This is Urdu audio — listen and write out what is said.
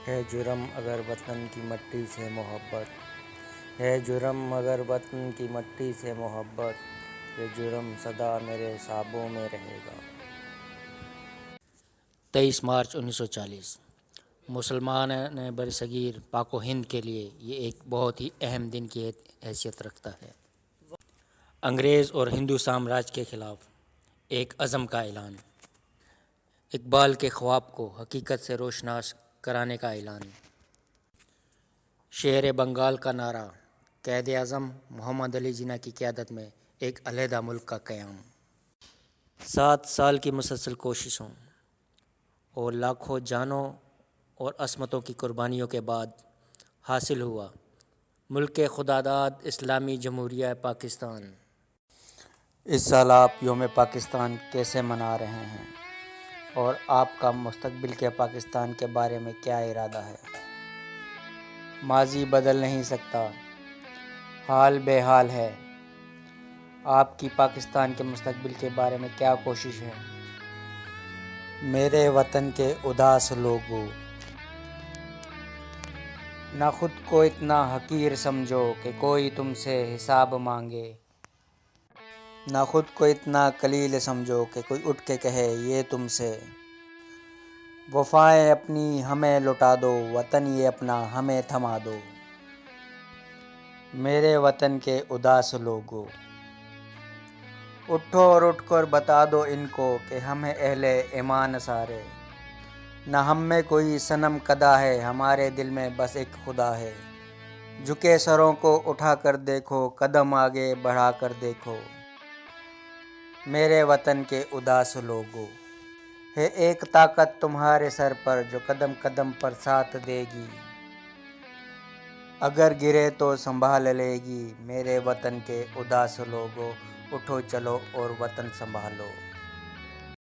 ہے جرم اگر وطن کی مٹی سے محبت، ہے جرم اگر وطن کی مٹی سے محبت، یہ جرم سدا میرے حسابوں میں رہے گا۔ 23 مارچ 1940 مسلمان برصغیر پاک و ہند کے لیے یہ ایک بہت ہی اہم دن کی حیثیت رکھتا ہے۔ انگریز اور ہندو سامراج کے خلاف ایک عزم کا اعلان، اقبال کے خواب کو حقیقت سے روشناس کرانے کا اعلان، شیر بنگال کا نعرہ، قائد اعظم محمد علی جناح کی قیادت میں ایک علیحدہ ملک کا قیام، 7 سال کی مسلسل کوششوں اور لاکھوں جانوں اور عصمتوں کی قربانیوں کے بعد حاصل ہوا ملک خداداد اسلامی جمہوریہ پاکستان۔ اس سال آپ یوم پاکستان کیسے منا رہے ہیں اور آپ کا مستقبل کے پاکستان کے بارے میں کیا ارادہ ہے؟ ماضی بدل نہیں سکتا، حال بے حال ہے۔ آپ کی پاکستان کے مستقبل کے بارے میں کیا کوشش ہے؟ میرے وطن کے اداس لوگو، نہ خود کو اتنا حقیر سمجھو کہ کوئی تم سے حساب مانگے، نہ خود کو اتنا قلیل سمجھو کہ کوئی اٹھ کے کہے یہ تم سے۔ وفائیں اپنی ہمیں لٹا دو، وطن یہ اپنا ہمیں تھما دو۔ میرے وطن کے اداس لوگو، اٹھو اور اٹھ کر بتا دو ان کو کہ ہم ہیں اہل ایمان سارے، نہ ہم میں کوئی صنم کدا ہے، ہمارے دل میں بس ایک خدا ہے۔ جھکے سروں کو اٹھا کر دیکھو، قدم آگے بڑھا کر دیکھو۔ میرے وطن کے اداس لوگو، ہے ایک طاقت تمہارے سر پر جو قدم قدم پر ساتھ دے گی، اگر گرے تو سنبھال لے گی۔ میرے وطن کے اداس لوگو، اٹھو چلو اور وطن سنبھالو۔